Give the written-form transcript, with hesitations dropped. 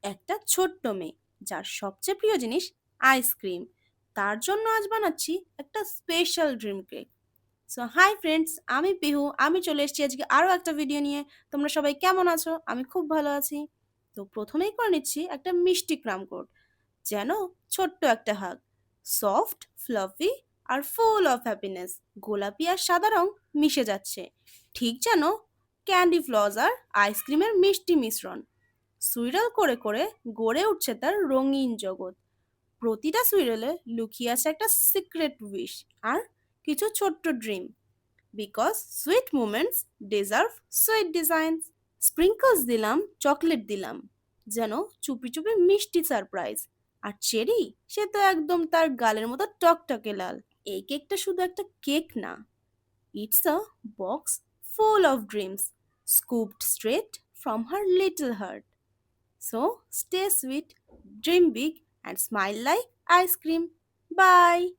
একটা ছোট্ট মেয়ে যার সবচেয়ে প্রিয় জিনিস আইসক্রিম। তার জন্য আজ বানাচ্ছি একটা special dream cake. So hi friends, আমি পিহু। আমি চলে এসেছি আজকে আরও একটা ভিডিও নিয়ে। তোমরা সবাই কেমন আছো? আমি খুব ভালো আছি। তো প্রথমেই করে নিচ্ছি একটা মিষ্টি ক্রাম কোট, যেন ছোট্ট একটা হাগ, সফট ফ্লাফি আর ফুল অফ হ্যাপিনেস। গোলাপি আর সাদা রং মিশে যাচ্ছে, ঠিক যেন ক্যান্ডি ফ্লজ আর আইসক্রিমের মিষ্টি মিশ্রণ। সুইরাল করে করে গড়ে উঠছে তার রঙিন জগৎ। প্রতিটা সুইরেলে লুকিয়ে আছে একটা সিক্রেট উইশ আর কিছু ছোট্ট dream. Because sweet moments deserve sweet designs. Sprinkles দিলাম, চকলেট দিলাম, যেন চুপি চুপি মিষ্টি সারপ্রাইজ। আর চেরি, সে তো একদম তার গালের মতো টকটকে লাল। এই কেকটা শুধু একটা কেক না, it's a box full of dreams, scooped straight from her little heart. So stay sweet, dream big, and smile like ice cream. Bye.